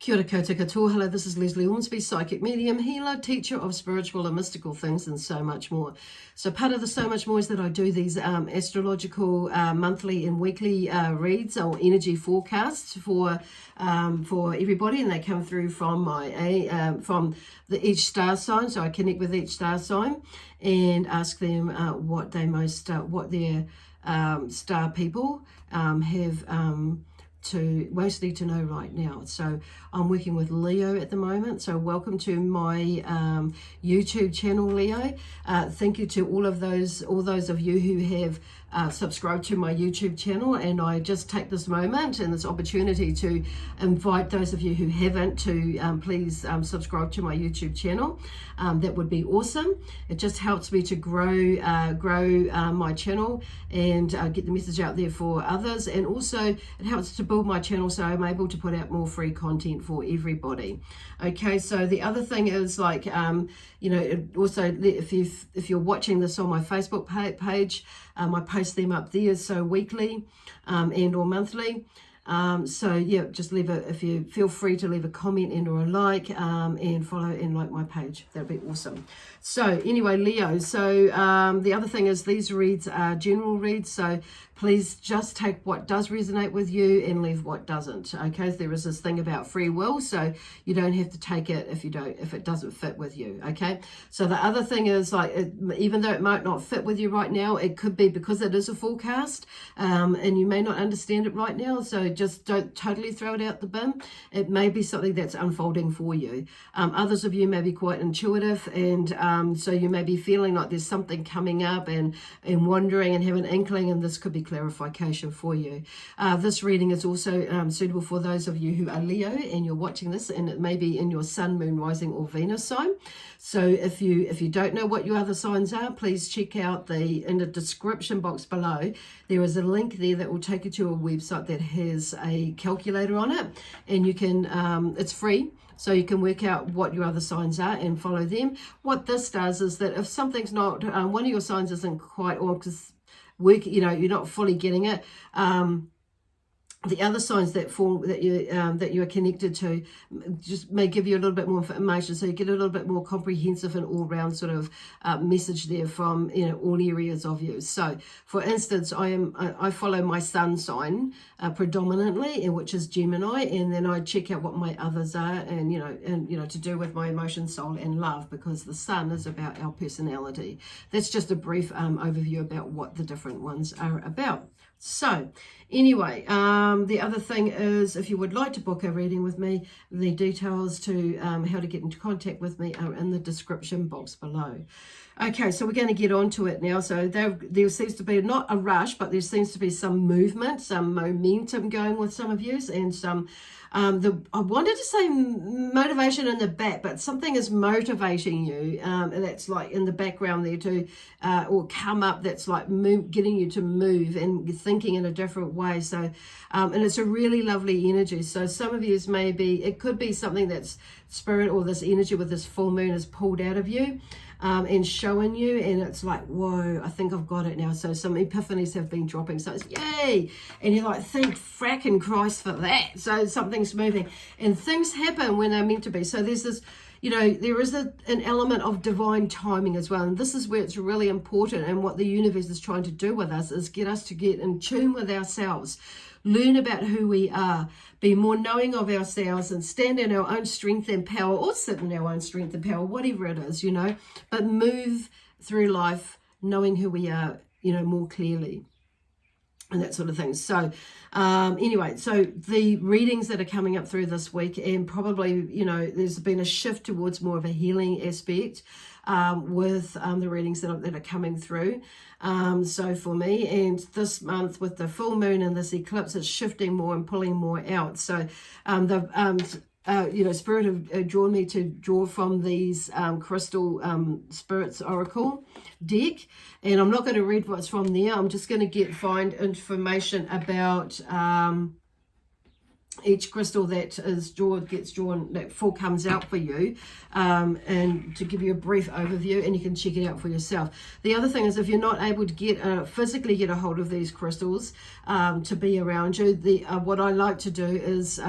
Kia ora koutou katoa. Hello, this is Lesley, Ormsby, psychic medium, healer, teacher of spiritual and mystical things, and so much more. So part of the so much more is that I do these astrological monthly and weekly reads or energy forecasts for everybody, and they come through from each star sign. So I connect with each star sign and ask them what their star people have to mostly to know right now. So I'm working with Leo at the moment. So welcome to my YouTube channel, Leo. Thank you to all those of you who have subscribed to my YouTube channel, and I just take this moment and this opportunity to invite those of you who haven't to please subscribe to my YouTube channel. That would be awesome. It just helps me to grow my channel and get the message out there for others, and also it helps to build my channel so I'm able to put out more free content for everybody. Okay, so the other thing is also if you're watching this on my Facebook page, I post them up there, so weekly and or monthly. So yeah, just if you feel free to leave a comment and or a like, and follow and like my page. That'd be awesome. So anyway, Leo, so the other thing is these reads are general reads, so please just take what does resonate with you and leave what doesn't. Okay, there is this thing about free will, so you don't have to take it if it doesn't fit with you. Okay, so the other thing is even though it might not fit with you right now, it could be because it is a forecast, and you may not understand it right now, so just don't totally throw it out the bin. It may be something that's unfolding for you. Others of you may be quite intuitive, and so you may be feeling like there's something coming up and wondering and have an inkling, and this could be clarification for you. This reading is also suitable for those of you who are Leo and you're watching this, and it may be in your sun, moon, rising or Venus sign. So if you don't know what your other signs are, please check out in the description box below. There is a link there that will take you to a website that has a calculator on it, and you can it's free. So you can work out what your other signs are and follow them. What this does is that if something's not, one of your signs isn't quite, or because you're not fully getting it, the other signs that you are connected to just may give you a little bit more information, so you get a little bit more comprehensive and all-round sort of message there from all areas of you. So, for instance, I follow my sun sign predominantly, which is Gemini, and then I check out what my others are, and to do with my emotion, soul, and love, because the sun is about our personality. That's just a brief overview about what the different ones are about. So anyway, the other thing is, if you would like to book a reading with me, the details to how to get into contact with me are in the description box below. Okay, so we're going to get on to it now. So there seems to be not a rush, but there seems to be some movement, some momentum going with some of you, and some I wanted to say motivation in the back, but something is motivating you, and that's like in the background there too, or come up, that's like getting you to move and thinking in a different way. So and it's a really lovely energy. So some of you it could be something that's spirit or this energy with this full moon is pulled out of you, and showing you, and it's like, whoa, I think I've got it now. So some epiphanies have been dropping, so it's yay, and you're like, thank fracking Christ for that. So something's moving, and things happen when they're meant to be. So there's this, there is an element of divine timing as well, and this is where it's really important, and what the universe is trying to do with us is get us to get in tune with ourselves, learn about who we are, be more knowing of ourselves, and stand in our own strength and power, or sit in our own strength and power, whatever it is, but move through life knowing who we are, more clearly, and that sort of thing. So anyway, so the readings that are coming up through this week, and probably, there's been a shift towards more of a healing aspect with the readings that are coming through. So for me, and this month with the full moon and this eclipse, it's shifting more and pulling more out. So Spirit have drawn me to draw from these crystal spirits oracle deck, and I'm not going to read what's from there. I'm just going to find information about each crystal that gets drawn, that full comes out for you, and to give you a brief overview, and you can check it out for yourself. The other thing is, if you're not able to physically get a hold of these crystals to be around you, what I like to do is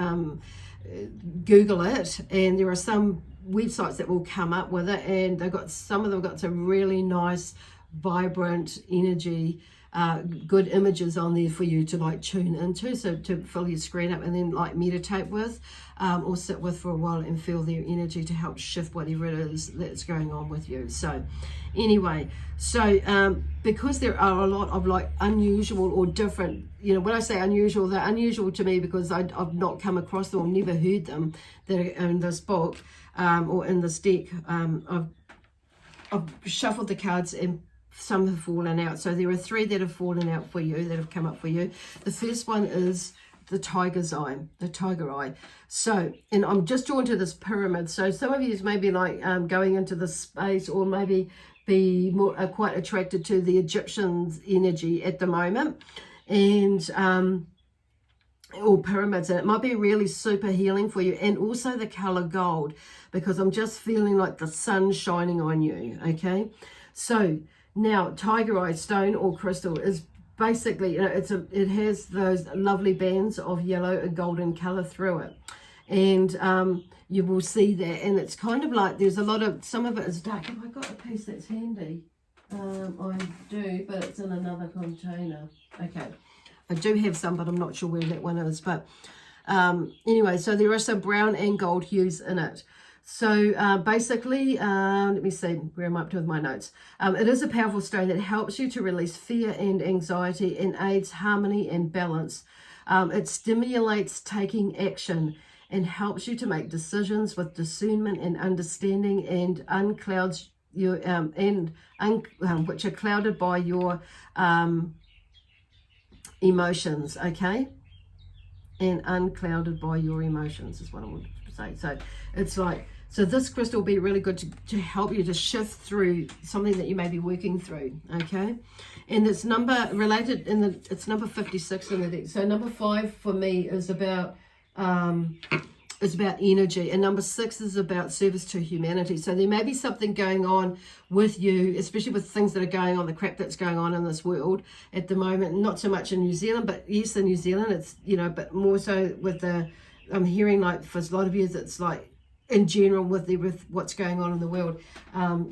Google it, and there are some websites that will come up with it, and they've got, some of them got some really nice vibrant energy, good images on there for you to like tune into, so to fill your screen up and then like meditate with, or sit with for a while and feel their energy to help shift whatever it is that's going on with you. So anyway, so because there are a lot of like unusual or different, you know, when I say unusual, they're unusual to me because I've not come across them or never heard them that are in this book, or in this deck. I've shuffled the cards and some have fallen out. So there are 3 that have fallen out for you, that have come up for you. The first one is the tiger's eye, the tiger eye. So, and I'm just drawn to this pyramid. So some of you may be like going into this space, or maybe be more quite attracted to the Egyptians energy at the moment, and or pyramids, and it might be really super healing for you. And also the color gold, because I'm just feeling like the sun shining on you. Okay, so now tiger eye stone or crystal is basically, you know, it has those lovely bands of yellow and golden color through it, and you will see that. And it's kind of like there's a lot of, some of it is dark. Have I got a piece that's handy? I do, but it's in another container. Okay, I do have some, but I'm not sure where that one is. But anyway, so there are some brown and gold hues in it. So basically, let me see, where am I up to with my notes? It is a powerful stone that helps you to release fear and anxiety and aids harmony and balance. It stimulates taking action and helps you to make decisions with discernment and understanding, and unclouds your which are clouded by your emotions. Okay, and unclouded by your emotions is what I want to say. So it's like, so this crystal will be really good to help you to shift through something that you may be working through. Okay, and it's number related in the, it's number 56 in the deck. So number 5 for me is about energy, and number 6 is about service to humanity. So there may be something going on with you, especially with things that are going on, the crap that's going on in this world at the moment. Not so much in New Zealand, but yes, in New Zealand it's, you know, but more so with the, I'm hearing like for a lot of years it's like in general with what's going on in the world,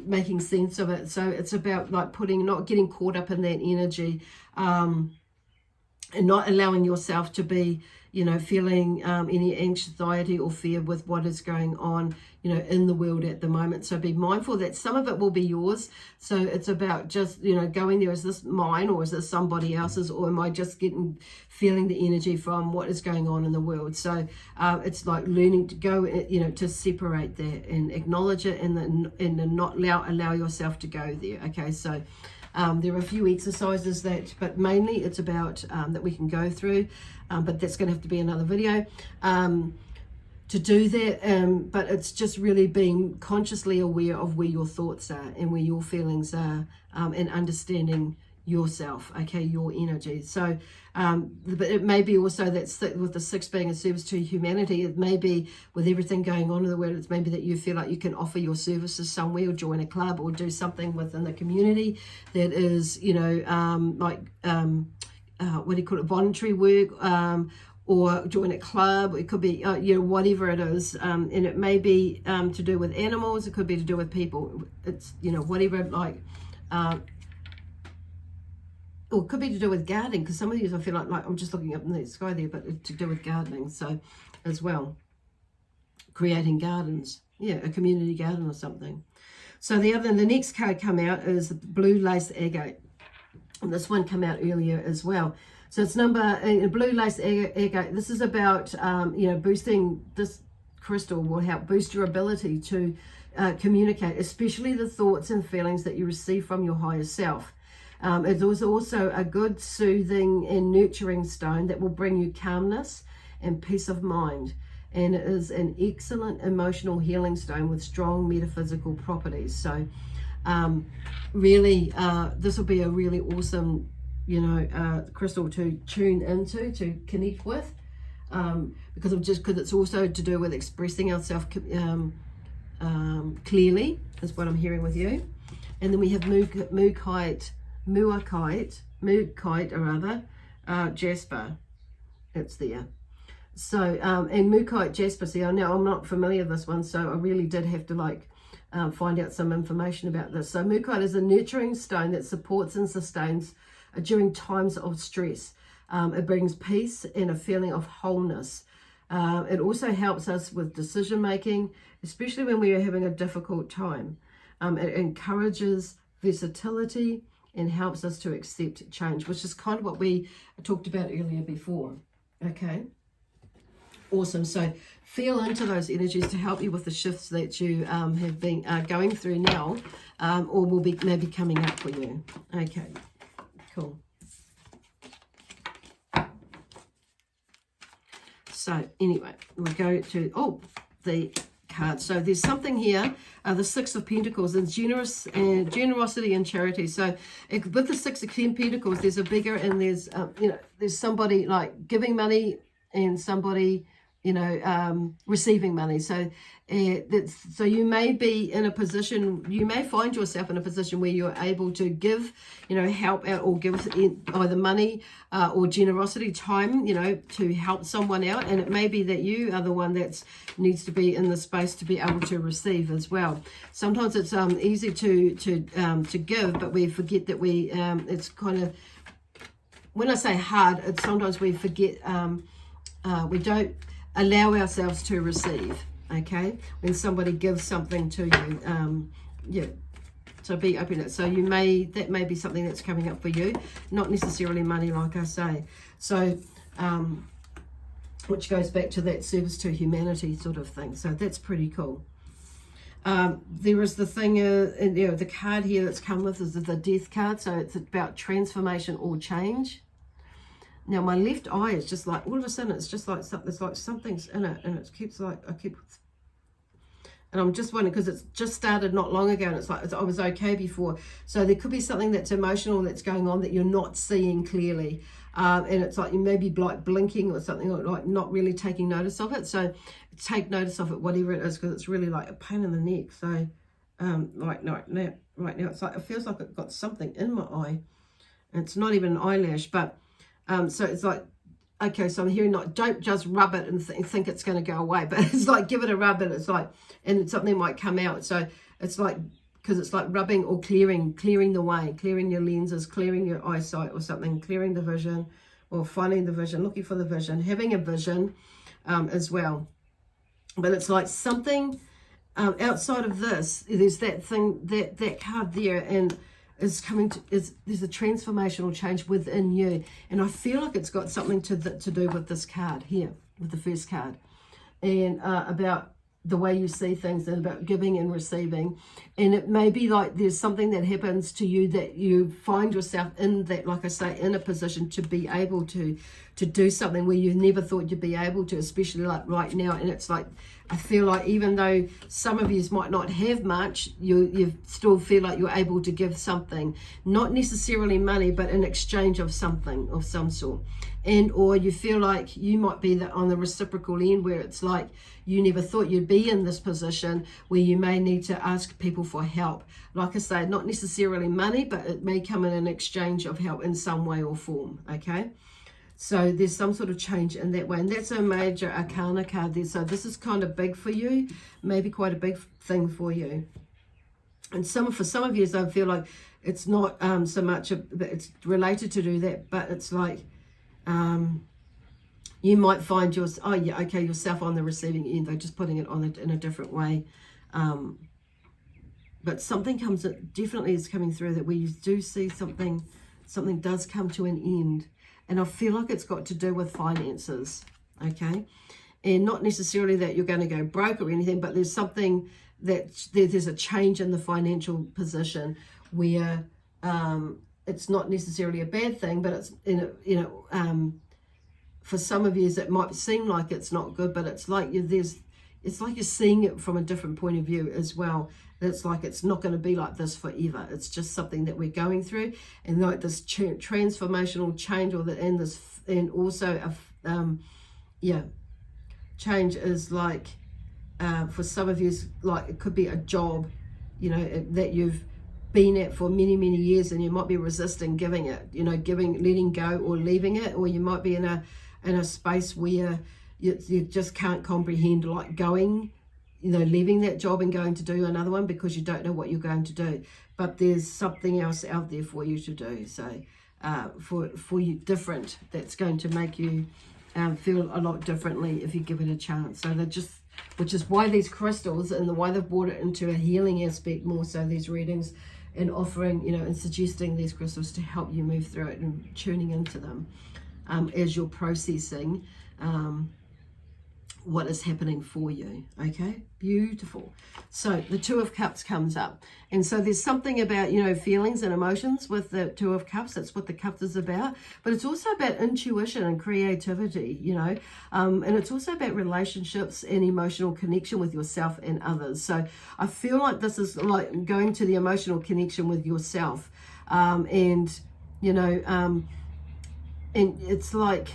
making sense of it. So it's about like not getting caught up in that energy, and not allowing yourself to be, you know, feeling any anxiety or fear with what is going on, you know, in the world at the moment. So be mindful that some of it will be yours. So it's about just, you know, going there, is this mine or is this somebody else's, or am I just feeling the energy from what is going on in the world? So it's like learning to go, you know, to separate that and acknowledge it, and then not allow yourself to go there. Okay, so there are a few exercises that, but mainly it's about that we can go through, but that's going to have to be another video to do that. But it's just really being consciously aware of where your thoughts are and where your feelings are, and understanding yourself, okay, your energy. So but it may be also that with the 6 being a service to humanity, it may be with everything going on in the world, it's maybe that you feel like you can offer your services somewhere, or join a club, or do something within the community that is, you know, like what do you call it, voluntary work, or join a club. It could be you know, whatever it is, and it may be to do with animals, it could be to do with people, it's, you know, whatever, like or it could be to do with gardening, because some of these I feel like I'm just looking up in the sky there, but it's to do with gardening. So as well, creating gardens, yeah, a community garden or something. So the next card come out is the blue lace agate, and this one came out earlier as well. So it's blue lace agate. This is about you know, boosting. This crystal will help boost your ability to communicate, especially the thoughts and feelings that you receive from your higher self. It is also a good soothing and nurturing stone that will bring you calmness and peace of mind. And it is an excellent emotional healing stone with strong metaphysical properties. So really, this will be a really awesome, you know, crystal to tune into, to connect with, because it's also to do with expressing ourselves clearly, is what I'm hearing with you. And then we have Muakite, jasper, it's there. So, and Mookaite Jasper, see, now I'm not familiar with this one, so I really did have to like find out some information about this. So Mookaite is a nurturing stone that supports and sustains during times of stress. It brings peace and a feeling of wholeness. It also helps us with decision making, especially when we are having a difficult time. It encourages versatility and helps us to accept change, which is kind of what we talked about earlier before. Okay, awesome. So feel into those energies to help you with the shifts that you have been going through now, or will be maybe coming up for you. Okay, cool. So anyway, we'll go to the card. So there's something here, the Six of Pentacles, and generosity and charity. So with the Six of Pentacles, there's a bigger, and there's there's somebody like giving money and somebody receiving money. So so you may be in a position, you may find yourself in a position where you're able to give, help out, or give either money or generosity, time, to help someone out. And it may be that you are the one that needs to be in the space to be able to receive as well. Sometimes it's easy to give, but we forget that it's kind of, when I say hard, it's sometimes we forget, we don't allow ourselves to receive. Okay, when somebody gives something to you, so be open to it. So that may be something that's coming up for you, not necessarily money, like I say. So which goes back to that service to humanity sort of thing. So that's pretty cool. There is the thing, the card here that's come with is the Death card. So it's about transformation or change. Now my left eye is just like, all of a sudden it's just like there's like something's in it, and it keeps like, and I'm just wondering, because it's just started not long ago, and it's like I was okay before. So there could be something that's emotional that's going on that you're not seeing clearly, and it's like you may be like blinking or something, or like not really taking notice of it. So take notice of it, whatever it is, because it's really like a pain in the neck. So right now it's like, it feels like it got something in my eye, and it's not even an eyelash, but so it's like, okay, so I'm hearing, like, don't just rub it and think it's going to go away, but it's like, give it a rub, and it's like, and something might come out. So it's like, because it's like rubbing or clearing the way, clearing your lenses, clearing your eyesight or something, clearing the vision, or finding the vision, looking for the vision, having a vision as well. But it's like something outside of this, there's that thing, that card there, and there's a transformational change within you, and I feel like it's got something to do with this card here, with the first card, and about the way you see things, and about giving and receiving. And it may be like there's something that happens to you that you find yourself in, that, like I say, in a position to be able to do something where you never thought you'd be able to, especially like right now. And it's like, I feel like even though some of you might not have much, you still feel like you're able to give something, not necessarily money, but in exchange of something of some sort. And or you feel like you might be on the reciprocal end, where it's like you never thought you'd be in this position where you may need to ask people for help. Like I say, not necessarily money, but it may come in an exchange of help in some way or form. Okay, so there's some sort of change in that way, and that's a major arcana card there. So this is kind of big for you, maybe quite a big thing for you. And for some of you, I feel like it's not so much it's related to do that, but it's like you might find yourself on the receiving end, though, just putting it on in a different way. But something definitely is coming through, that where you do see something does come to an end. And I feel like it's got to do with finances, okay? And not necessarily that you're going to go broke or anything, but there's something there's a change in the financial position where it's not necessarily a bad thing, but it's, for some of you, it might seem like it's not good, but it's like it's like you're seeing it from a different point of view as well. It's like it's not going to be like this forever. It's just something that we're going through, and like this transformational change, and also change is like for some of you, like it could be a job, that you've been at for many years, and you might be resisting giving it, letting go or leaving it, or you might be in a space where you just can't comprehend like going, leaving that job and going to do another one because you don't know what you're going to do. But there's something else out there for you to do. So for you different, that's going to make you feel a lot differently if you give it a chance. So which is why these crystals and why they've brought it into a healing aspect more so, these readings, and offering, and suggesting these crystals to help you move through it and tuning into them as you're processing what is happening for you. Okay, beautiful. So the Two of Cups comes up, and so there's something about feelings and emotions with the Two of Cups. That's what the cups is about, but it's also about intuition and creativity, and it's also about relationships and emotional connection with yourself and others. So I feel like this is like going to the emotional connection with yourself, and it's like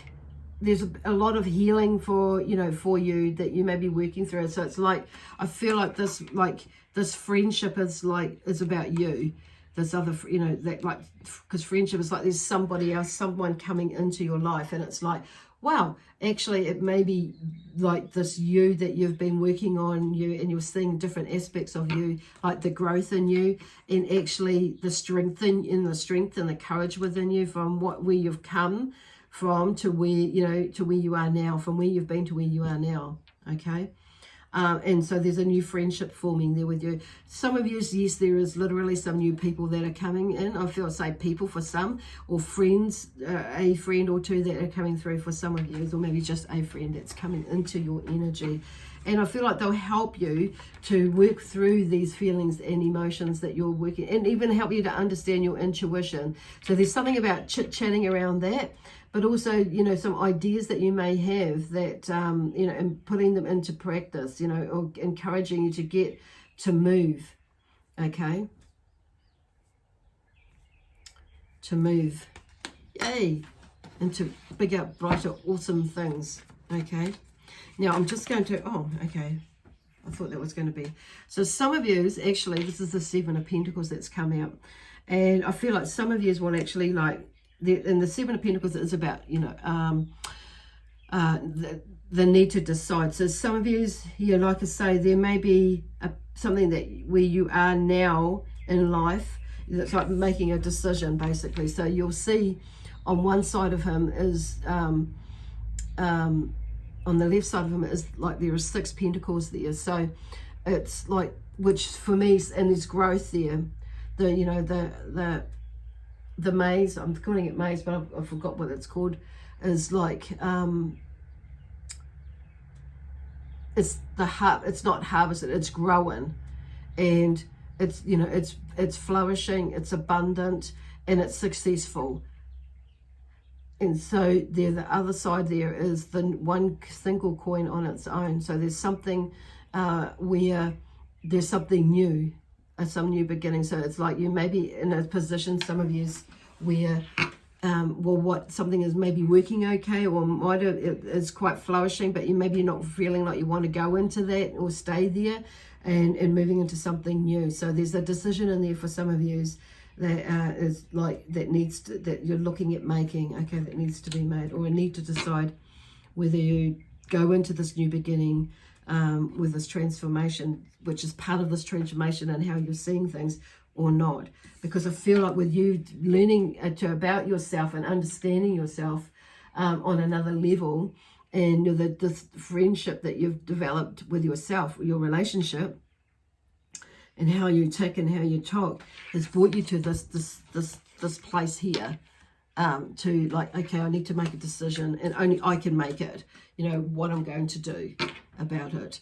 there's a lot of healing for you that you may be working through. So it's like, I feel like this friendship is about you. This other, because friendship is like there's somebody else, someone coming into your life, and it's like, wow, actually it may be like this you that you've been working on, and you're seeing different aspects of you, like the growth in you, and actually the strength and the courage within you from where you've come from to where you are now, from where you've been to where you are now. Okay. And so there's a new friendship forming there with you. Some of you, yes, there is literally some new people that are coming in. I feel say people for some, or friends, a friend or two that are coming through for some of you, or maybe just a friend that's coming into your energy. And I feel like they'll help you to work through these feelings and emotions that you're working, and even help you to understand your intuition. So there's something about chit-chatting around that, but also, some ideas that you may have that, and putting them into practice, or encouraging you to get to move, okay? To move, yay, into bigger, brighter, awesome things, okay? Now, I'm just going to, okay, I thought that was going to be. So some of you, actually, this is the Seven of Pentacles that's come out. And I feel like some of you will actually and the Seven of Pentacles is about, the need to decide. So some of you, like I say, there may be something that where you are now in life, that's like making a decision, basically. So you'll see on one side of him is, on the left side of him is like there are 6 pentacles there. So it's like, which for me, and there's growth there. The maze, I'm calling it maze, but I forgot what it's called, is like, it's not harvested, it's growing, and it's, it's flourishing, it's abundant, and it's successful. And so there, the other side there is the one single coin on its own. So there's something where there's something new, some new beginning. So it's like you may be in a position, some of you, where something is maybe working okay, or it is quite flourishing, but you maybe not feeling like you want to go into that or stay there, and moving into something new. So there's a decision in there for some of you that is like that you're looking at making, okay, that needs to be made, or a need to decide whether you go into this new beginning with this transformation, which is part of this transformation and how you're seeing things, or not. Because I feel like with you learning about yourself and understanding yourself on another level, and this friendship that you've developed with yourself, your relationship, and how you tick and how you talk, has brought you to this place here, to like, okay, I need to make a decision, and only I can make it, what I'm going to do about it.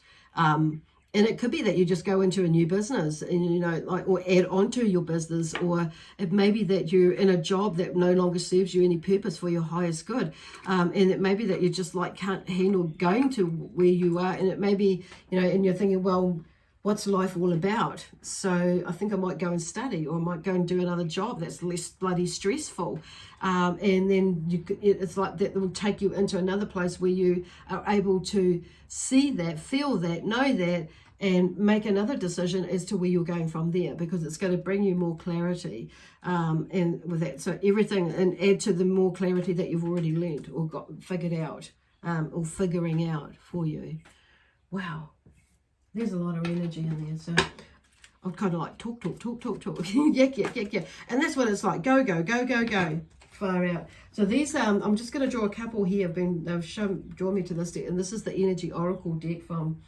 And it could be that you just go into a new business and, or add on to your business, or it may be that you're in a job that no longer serves you any purpose for your highest good. And it may be that you just can't handle going to where you are. And it may be, and you're thinking, well, what's life all about? So I think I might go and study, or I might go and do another job that's less bloody stressful. And then it's like that will take you into another place where you are able to see that, feel that, know that, and make another decision as to where you're going from there, because it's going to bring you more clarity. And with that, so everything, and add to the more clarity that you've already learned or got figured out. or figuring out for you. Wow, there's a lot of energy in there. So I'm kind of like talk. yeah. And that's what it's like. Go. Far out. So these, I'm just going to draw a couple here. They've drawn me to this deck, and this is the Energy Oracle deck from,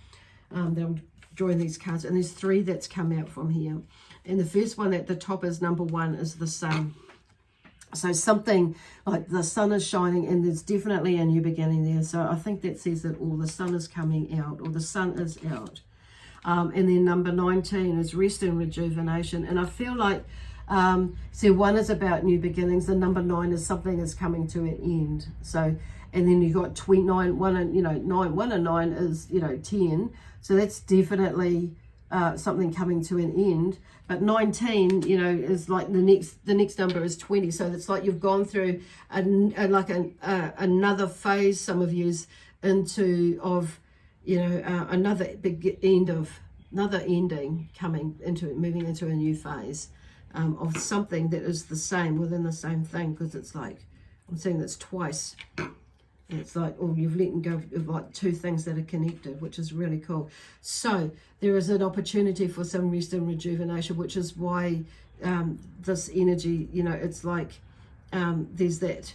that I'm drawing these cards, and there's 3 that's come out from here. And the first one at the top is number 1 is the Sun. So something like the sun is shining, and there's definitely a new beginning there. So I think that says it all. The sun is coming out, or the sun is out. And then number 19 is rest and rejuvenation. And I feel like, so 1 is about new beginnings, and number 9 is something is coming to an end. So, and then you got 29, 1 and, 1 and 9 is, 10. So that's definitely something coming to an end. But 19, is like the next number is 20. So it's like you've gone through another phase, some of you's into of, another big end of, another ending coming into it, moving into a new phase of something that is the same within the same thing, because it's like, I'm saying that's twice. And it's like, you've let go of like 2 things that are connected, which is really cool. So there is an opportunity for some rest and rejuvenation, which is why this energy, it's like there's that.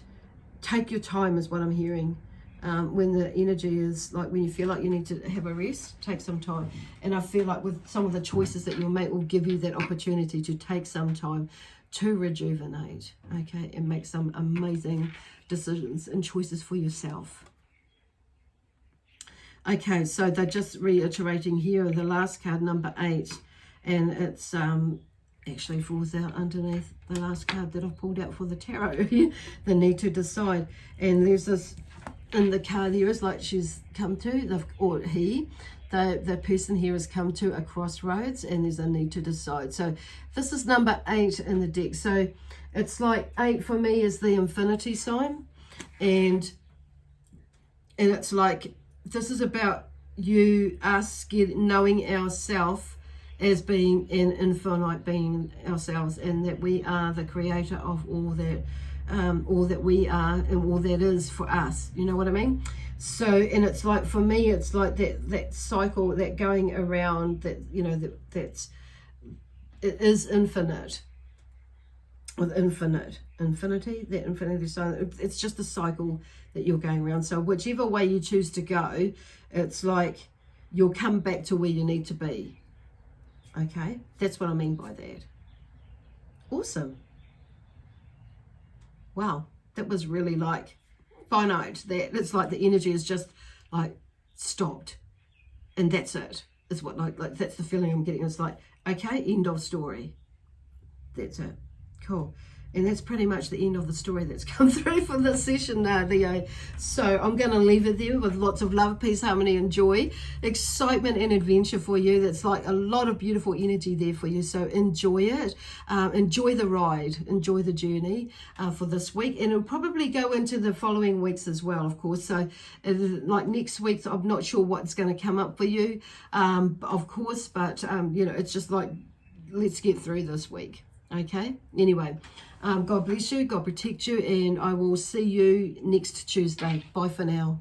Take your time is what I'm hearing. When the energy is like, when you feel like you need to have a rest, take some time. And I feel like with some of the choices that you'll make will give you that opportunity to take some time to rejuvenate, okay, and make some amazing decisions and choices for yourself. Okay, so they're just reiterating here the last card, number 8, and it's actually falls out underneath the last card that I've pulled out for the tarot. The need to decide. And there's this in the card here is like she's come to, or he, the person here has come to a crossroads, and there's a need to decide. So this is number 8 in the deck. So it's like 8 for me is the infinity sign, and it's like this is about us knowing ourselves as being an infinite being ourselves, and that we are the creator of all that we are and all that is for us. You know what I mean? So, and it's like, for me, it's like that cycle, that going around, that, it is infinite. With infinity, that infinity sign, it's just a cycle that you're going around. So whichever way you choose to go, it's like you'll come back to where you need to be. Okay, that's what I mean by that. Awesome. Wow, that was really like finite. That it's like the energy is just like stopped, and that's it. Is what like that's the feeling I'm getting. It's like, okay, end of story. That's it. Cool. And that's pretty much the end of the story that's come through for this session, Leo. So I'm going to leave it there with lots of love, peace, harmony, and joy, excitement and adventure for you. That's like a lot of beautiful energy there for you. So enjoy it. Enjoy the ride. Enjoy the journey for this week. And it'll probably go into the following weeks as well, of course. So like next week, I'm not sure what's going to come up for you, of course. But, it's just like, let's get through this week. Okay. Anyway, God bless you. God protect you. And I will see you next Tuesday. Bye for now.